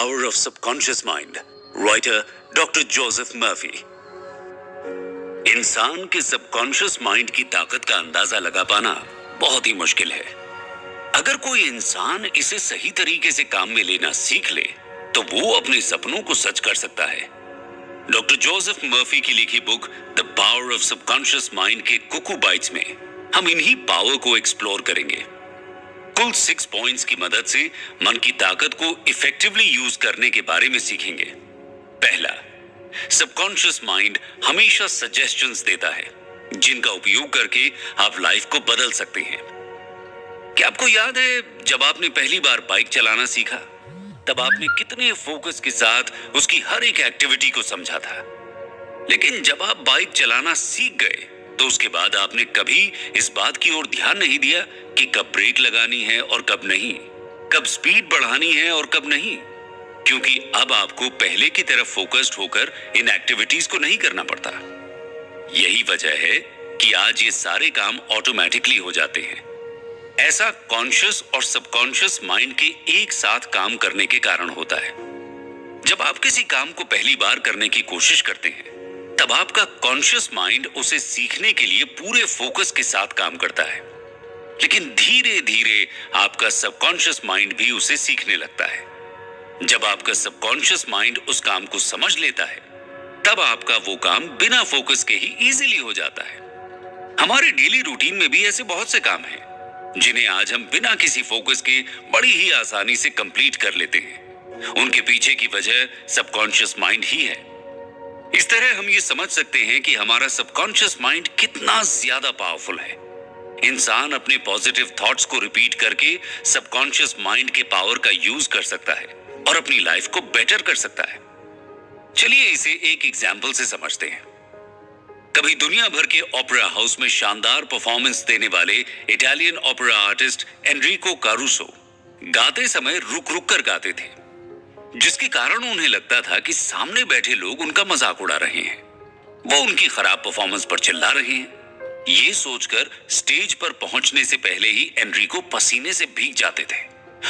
Power of Subconscious Mind, writer doctor Joseph Murphy. इंसान के subconscious mind की ताकत का अंदाजा लगा पाना बहुत ही मुश्किल है। अगर कोई इंसान इसे सही तरीके से काम में लेना सीख ले तो वो अपने सपनों को सच कर सकता है। डॉक्टर जोसेफ मर्फी की लिखी book the power of subconscious mind के कुकू बाइट्स में हम इन्हीं पावर को एक्सप्लोर करेंगे। कुल 6 पॉइंट्स की मदद से मन की ताकत को इफेक्टिवली यूज करने के बारे में सीखेंगे। पहला, सबकॉन्शियस माइंड हमेशा सजेशंस देता है जिनका उपयोग करके आप लाइफ को बदल सकते हैं। क्या आपको याद है जब आपने पहली बार बाइक चलाना सीखा तब आपने कितने फोकस के साथ उसकी हर एक एक्टिविटी को समझा था, लेकिन जब आप बाइक चलाना सीख गए तो उसके बाद आपने कभी इस बात की ओर ध्यान नहीं दिया कि कब ब्रेक लगानी है और कब नहीं, कब स्पीड बढ़ानी है और कब नहीं, क्योंकि अब आपको पहले की तरफ फोकस्ड होकर इन एक्टिविटीज को नहीं करना पड़ता। यही वजह है कि आज ये सारे काम ऑटोमेटिकली हो जाते हैं। ऐसा कॉन्शियस और सबकॉन्शियस माइंड के एक साथ काम करने के कारण होता है। जब आप किसी काम को पहली बार करने की कोशिश करते हैं तब आपका कॉन्शियस माइंड उसे सीखने के लिए पूरे फोकस के साथ काम करता है, लेकिन धीरे धीरे आपका सबकॉन्शियस माइंड भी उसे सीखने लगता है। जब आपका सबकॉन्शियस माइंड उस काम को समझ लेता है तब आपका वो काम बिना फोकस के ही इजीली हो जाता है। हमारे डेली रूटीन में भी ऐसे बहुत से काम हैं जिन्हें आज हम बिना किसी फोकस के बड़ी ही आसानी से कंप्लीट कर लेते हैं। उनके पीछे की वजह सबकॉन्शियस माइंड ही है। इस तरह हम ये समझ सकते हैं कि हमारा सबकॉन्शियस माइंड कितना ज्यादा पावरफुल है। इंसान अपने पॉजिटिव थॉट्स को रिपीट करके सबकॉन्शियस माइंड के पावर का यूज कर सकता है और अपनी लाइफ को बेटर कर सकता है। चलिए इसे एक एग्जाम्पल से समझते हैं। कभी दुनिया भर के ओपेरा हाउस में शानदार परफॉर्मेंस देने वाले इटालियन ओपेरा आर्टिस्ट एनरिको कारूसो गाते समय रुक रुक कर गाते थे, जिसके कारण उन्हें लगता था कि सामने बैठे लोग उनका मजाक उड़ा रहे हैं, वो उनकी खराब परफॉर्मेंस पर चिल्ला रहे हैं। ये सोचकर स्टेज पर पहुंचने से पहले ही एनरिको पसीने से भीग जाते थे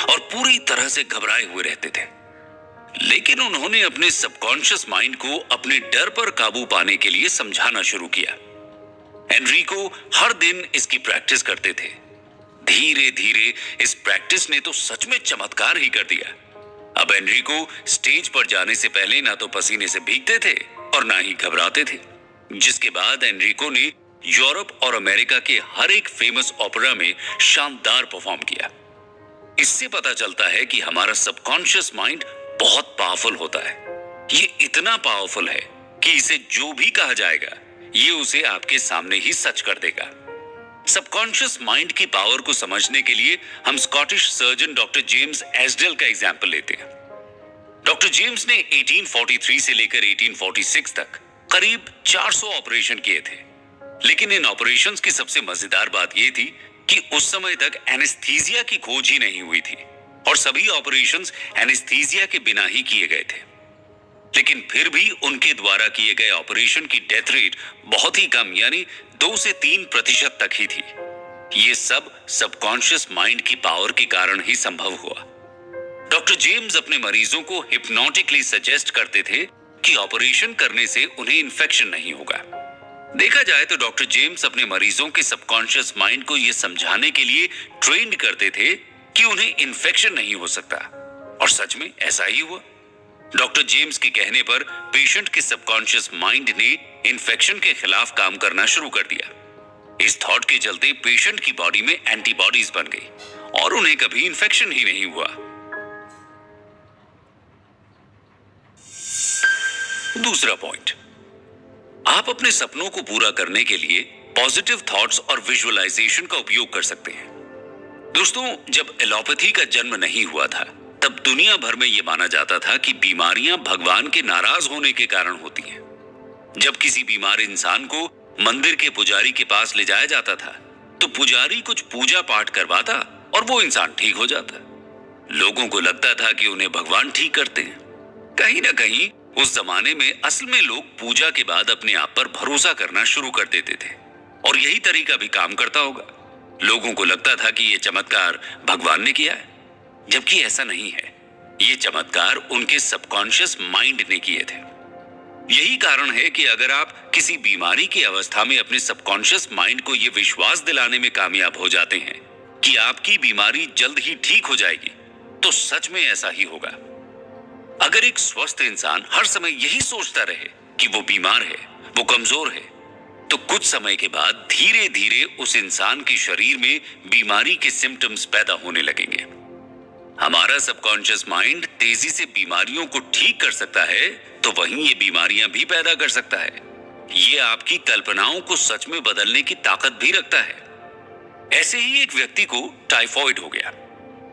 और पूरी तरह से घबराए हुए रहते थे। लेकिन उन्होंने अपने सबकॉन्शियस माइंड को अपने डर पर काबू पाने के लिए समझाना शुरू किया। एनरिको हर दिन इसकी प्रैक्टिस करते थे। धीरे धीरे इस प्रैक्टिस ने तो सच में चमत्कार ही कर दिया। अब एनरिको स्टेज पर जाने से पहले ना तो पसीने से भीगते थे और ना ही घबराते थे, जिसके बाद एनरिको ने यूरोप और अमेरिका के हर एक फेमस ओपेरा में शानदार परफॉर्म किया। इससे पता चलता है कि हमारा सबकॉन्शियस माइंड बहुत पावरफुल होता है। ये इतना पावरफुल है कि इसे जो भी कहा जाएगा ये उसे आपके सामने ही सच कर देगा। सबकॉन्शियस माइंड की पावर को समझने के लिए हम स्कॉटिश सर्जन डॉक्टर जेम्स एस्डेल का एग्जाम्पल लेते हैं। डॉक्टर जेम्स ने 1843 से लेकर 1846 तक करीब 400 ऑपरेशन किए थे, लेकिन इन ऑपरेशंस की सबसे मजेदार बात यह थी कि उस समय तक एनेस्थीसिया की खोज ही नहीं हुई थी और सभी ऑपरेशंस एनेस्थीसिया के बिना ही किए गए थे। लेकिन फिर भी उनके द्वारा किए गए ऑपरेशन की डेथ रेट बहुत ही कम, यानी 2 से 3% तक ही थी। ये सब सबकॉन्शियस माइंड की पावर के कारण ही संभव हुआ। डॉक्टर जेम्स अपने मरीजों को हिप्नोटिकली सजेस्ट करते थे कि ऑपरेशन करने से उन्हें इन्फेक्शन नहीं होगा। देखा जाए तो डॉक्टर जेम्स अपने मरीजों के सबकॉन्शियस माइंड को यह समझाने के लिए ट्रेंड करते थे कि उन्हें इन्फेक्शन नहीं हो सकता, और सच में ऐसा ही हुआ। डॉक्टर जेम्स के कहने पर पेशेंट के सबकॉन्शियस माइंड ने इन्फेक्शन के खिलाफ काम करना शुरू कर दिया। इस थॉट के चलते पेशेंट की बॉडी में एंटीबॉडीज बन गई और उन्हें कभी इन्फेक्शन ही नहीं हुआ। दूसरा पॉइंट, आप अपने सपनों को पूरा करने के लिए पॉजिटिव थॉट्स और विजुअलाइजेशन का उपयोग कर सकते हैं। दोस्तों, जब एलोपैथी का जन्म नहीं हुआ था तब दुनिया भर में यह माना जाता था कि बीमारियां भगवान के नाराज होने के कारण होती हैं। जब किसी बीमार इंसान को मंदिर के पुजारी के पास ले जाया जाता था तो पुजारी कुछ पूजा पाठ करवाता और वो इंसान ठीक हो जाता। लोगों को लगता था कि उन्हें भगवान ठीक करते हैं। कहीं ना कहीं उस जमाने में असल में लोग पूजा के बाद अपने आप पर भरोसा करना शुरू कर देते थे और यही तरीका भी काम करता होगा। लोगों को लगता था कि यह चमत्कार भगवान ने किया है, जबकि ऐसा नहीं है। ये चमत्कार उनके सबकॉन्शियस माइंड ने किए थे। यही कारण है कि अगर आप किसी बीमारी की अवस्था में अपने सबकॉन्शियस माइंड को यह विश्वास दिलाने में कामयाब हो जाते हैं कि आपकी बीमारी जल्द ही ठीक हो जाएगी, तो सच में ऐसा ही होगा। अगर एक स्वस्थ इंसान हर समय यही सोचता रहे कि वो बीमार है, वो कमजोर है, तो कुछ समय के बाद धीरे धीरे उस इंसान के शरीर में बीमारी के सिम्टम्स पैदा होने लगेंगे। हमारा सबकॉन्शियस माइंड तेजी से बीमारियों को ठीक कर सकता है, तो वहीं ये बीमारियां भी पैदा कर सकता है। ये आपकी कल्पनाओं को सच में बदलने की ताकत भी रखता है। ऐसे ही एक व्यक्ति को टाइफॉइड हो गया।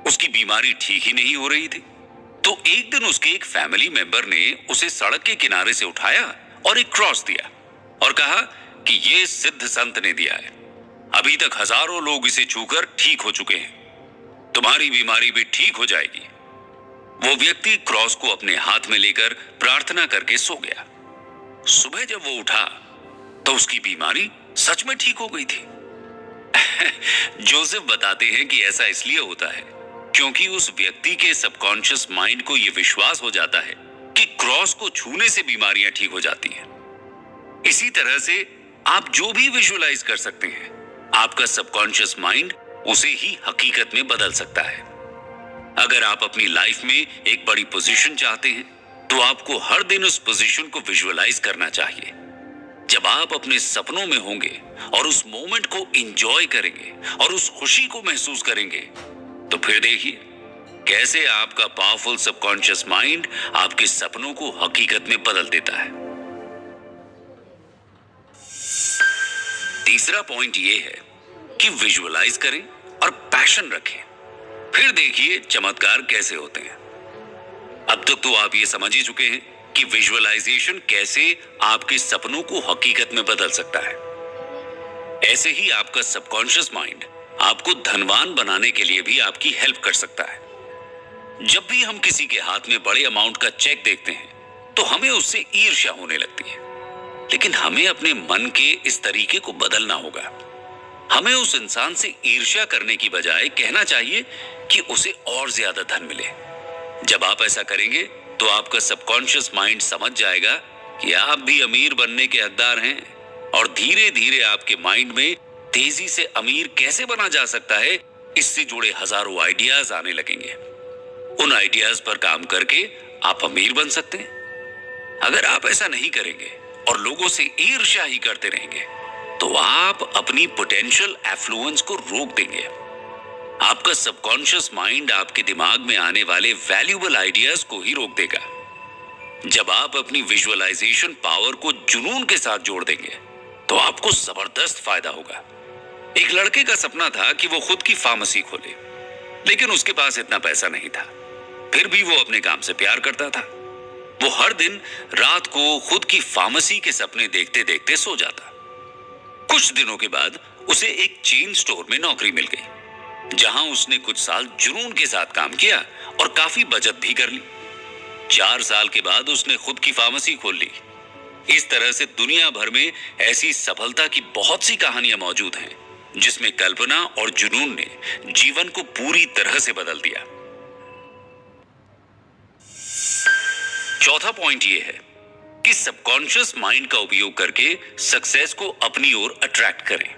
उसकी बीमारी ठीक ही नहीं हो रही थी, तो एक दिन उसके एक फैमिली मेंबर ने उसे सड़क के किनारे से उठाया और एक क्रॉस दिया और कहा कि ये सिद्ध संत ने दिया है, अभी तक हजारों लोग इसे छूकर ठीक हो चुके हैं, तुम्हारी बीमारी भी ठीक हो जाएगी। वो व्यक्ति क्रॉस को अपने हाथ में लेकर प्रार्थना करके सो गया। सुबह जब वो उठा तो उसकी बीमारी सच में ठीक हो गई थी। जोसेफ बताते हैं कि ऐसा इसलिए होता है क्योंकि उस व्यक्ति के सबकॉन्शियस माइंड को यह विश्वास हो जाता है कि क्रॉस को छूने से बीमारियां ठीक हो जाती हैं। इसी तरह से आप जो भी विजुअलाइज कर सकते हैं, आपका सबकॉन्शियस माइंड उसे ही हकीकत में बदल सकता है। अगर आप अपनी लाइफ में एक बड़ी पोजीशन चाहते हैं, तो आपको हर दिन उस पोजीशन को विजुअलाइज करना चाहिए। जब आप अपने सपनों में होंगे और उस मोमेंट को एंजॉय करेंगे और उस खुशी को महसूस करेंगे, तो फिर देखिए कैसे आपका पावरफुल सबकॉन्शियस माइंड आपके सपनों को हकीकत में बदल देता है। तीसरा पॉइंट यह है कि विजुअलाइज करें और पैशन रखें, फिर देखिए चमत्कार कैसे होते हैं। अब तक तो आप ये समझ ही चुके हैं कि विजुअलाइजेशन कैसे आपके सपनों को हकीकत में बदल सकता है। ऐसे ही आपका सबकॉन्शियस माइंड आपको धनवान बनाने के लिए भी आपकी हेल्प कर सकता है। जब भी हम किसी के हाथ में बड़े अमाउंट का चेक देखते हैं, तो हमें उससे ईर्ष्या होने लगती है, लेकिन हमें अपने मन के इस तरीके को बदलना होगा। हमें उस इंसान से ईर्ष्या करने की बजाय कहना चाहिए कि उसे और ज्यादा धन मिले। जब आप ऐसा करेंगे तो आपका सबकॉन्शियस माइंड समझ जाएगा कि आप भी अमीर बनने के हकदार हैं, और धीरे धीरे आपके माइंड में तेजी से अमीर कैसे बना जा सकता है, इससे जुड़े हजारों आइडियाज आने लगेंगे। उन आइडियाज पर काम करके आप अमीर बन सकते हैं। अगर आप ऐसा नहीं करेंगे और लोगों से ईर्ष्या ही करते रहेंगे, तो आप अपनी पोटेंशियल एफ्लुएंस को रोक देंगे। आपका सबकॉन्शियस माइंड आपके दिमाग में आने वाले वैल्यूएबल आइडियाज को ही रोक देगा। जब आप अपनी विजुअलाइजेशन पावर को जुनून के साथ जोड़ देंगे, तो आपको जबरदस्त फायदा होगा। एक लड़के का सपना था कि वो खुद की फार्मेसी खोले, लेकिन उसके पास इतना पैसा नहीं था। फिर भी वो अपने काम से प्यार करता था। वो हर दिन रात को खुद की फार्मेसी के सपने देखते देखते सो जाता। कुछ दिनों के बाद उसे एक चेन स्टोर में नौकरी मिल गई, जहां उसने कुछ साल जुनून के साथ काम किया और काफी बचत भी कर ली। 4 साल के बाद उसने खुद की फार्मेसी खोल ली। इस तरह से दुनिया भर में ऐसी सफलता की बहुत सी कहानियां मौजूद हैं, जिसमें कल्पना और जुनून ने जीवन को पूरी तरह से बदल दिया। चौथा पॉइंट यह है कि सबकॉन्शियस माइंड का उपयोग करके सक्सेस को अपनी ओर अट्रैक्ट करें।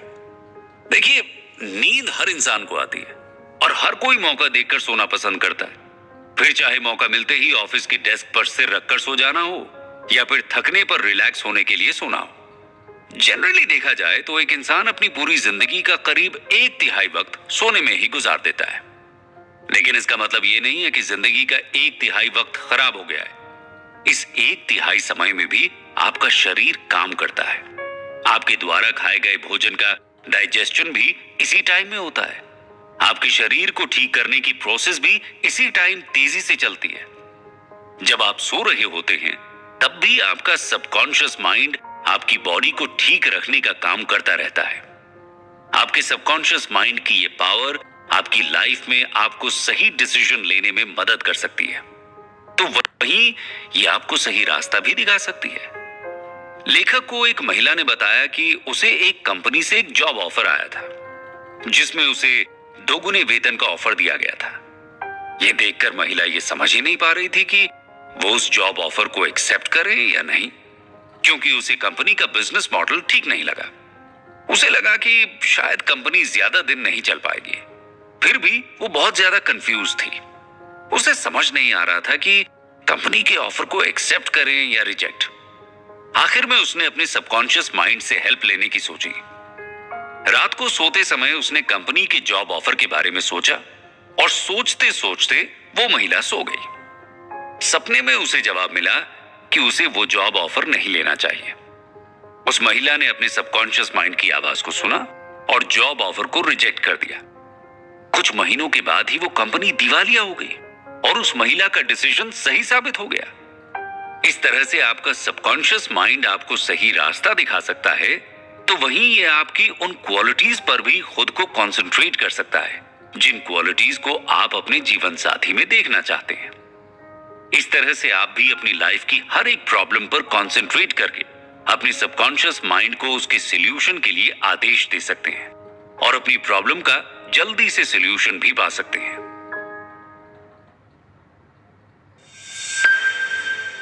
देखिए, नींद हर इंसान को आती है और हर कोई मौका देखकर सोना पसंद करता है। फिर चाहे मौका मिलते ही ऑफिस की डेस्क पर सिर रखकर सो जाना हो, या फिर थकने पर रिलैक्स होने के लिए सोना हो। जनरली देखा जाए तो एक इंसान अपनी पूरी जिंदगी का करीब 1/3 वक्त सोने में ही गुजार देता है। लेकिन इसका मतलब यह नहीं है कि जिंदगी का 1/3 वक्त खराब हो गया है। इस 1/3 समय में भी आपका शरीर काम करता है। आपके द्वारा खाए गए भोजन का डाइजेशन भी इसी टाइम में होता है। आपके शरीर को ठीक करने की प्रोसेस भी इसी टाइम तेजी से चलती है। जब आप सो रहे होते हैं, तब भी आपका सबकॉन्शियस माइंड आपकी बॉडी को ठीक रखने का काम करता रहता है। आपके सबकॉन्शियस माइंड की यह पावर आपकी लाइफ में आपको सही डिसीजन लेने में मदद कर सकती है, तो वहीं ये आपको सही रास्ता भी दिखा सकती है। लेखक को एक महिला ने बताया कि उसे एक कंपनी से एक जॉब ऑफर आया था, जिसमें उसे 2 गुने वेतन का ऑफर दिया गया था। ये देखकर महिला ये समझ ही नहीं पा रही थी कि वो उस जॉब ऑफर को एक्सेप्ट करे या नहीं, क्योंकि उसे कंपनी का बिजनेस मॉडल ठीक नहीं लगा। उसे लगा कि शायद कंपनी ज्यादा दिन नहीं चल पाएगी। फिर भी वो बहुत ज्यादा कंफ्यूज थी। उसे समझ नहीं आ रहा था कि कंपनी के ऑफर को एक्सेप्ट करें या रिजेक्ट। आखिर में उसने अपने सबकॉन्शियस माइंड से हेल्प लेने की सोची। रात को सोते समय उसने कंपनी के जॉब ऑफर के बारे में सोचा और सोचते सोचते वो महिला सो गई। सपने में उसे जवाब मिला कि उसे वो जॉब ऑफर नहीं लेना चाहिए। उस महिला ने अपने सबकॉन्शियस माइंड की आवाज को सुना और जॉब ऑफर को रिजेक्ट कर दिया। कुछ महीनों के बाद ही वो कंपनी दिवालिया हो गई और उस महिला का डिसीजन सही साबित हो गया। इस तरह से आपका सबकॉन्शियस माइंड आपको सही रास्ता दिखा सकता है, तो वहीं ये आपकी उन क्वालिटीज पर भी खुद को कंसंट्रेट कर सकता है जिन क्वालिटीज को आप अपने जीवन साथी में देखना चाहते हैं। इस तरह से आप भी अपनी लाइफ की हर एक प्रॉब्लम पर कंसंट्रेट करके अपने सबकॉन्शियस माइंड को उसके सॉल्यूशन के लिए आदेश दे सकते हैं और अपनी प्रॉब्लम का जल्दी से सॉल्यूशन भी पा सकते हैं।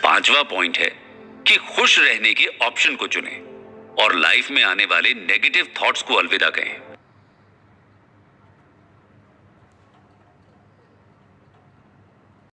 पांचवा पॉइंट है कि खुश रहने के ऑप्शन को चुनें और लाइफ में आने वाले नेगेटिव थॉट्स को अलविदा कहें।